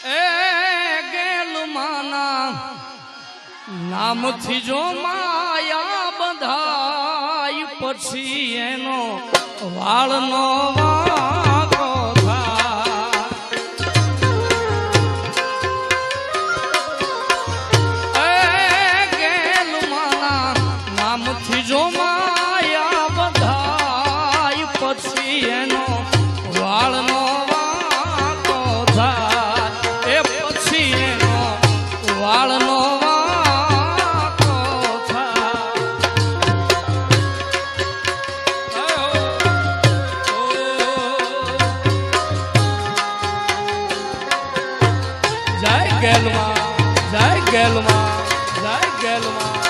એ ગેલમાના નામથી જો માયા બંધાય પછી એનો વાળનો વાંકો થાય. એ ગેલમાના નામથી જો માયા બંધાય પછી એનો વાળનો વાંકો થાય. એ પછી એનો વાળનો જય ગેલમાં જય ગેલમાં જય ગેલમાં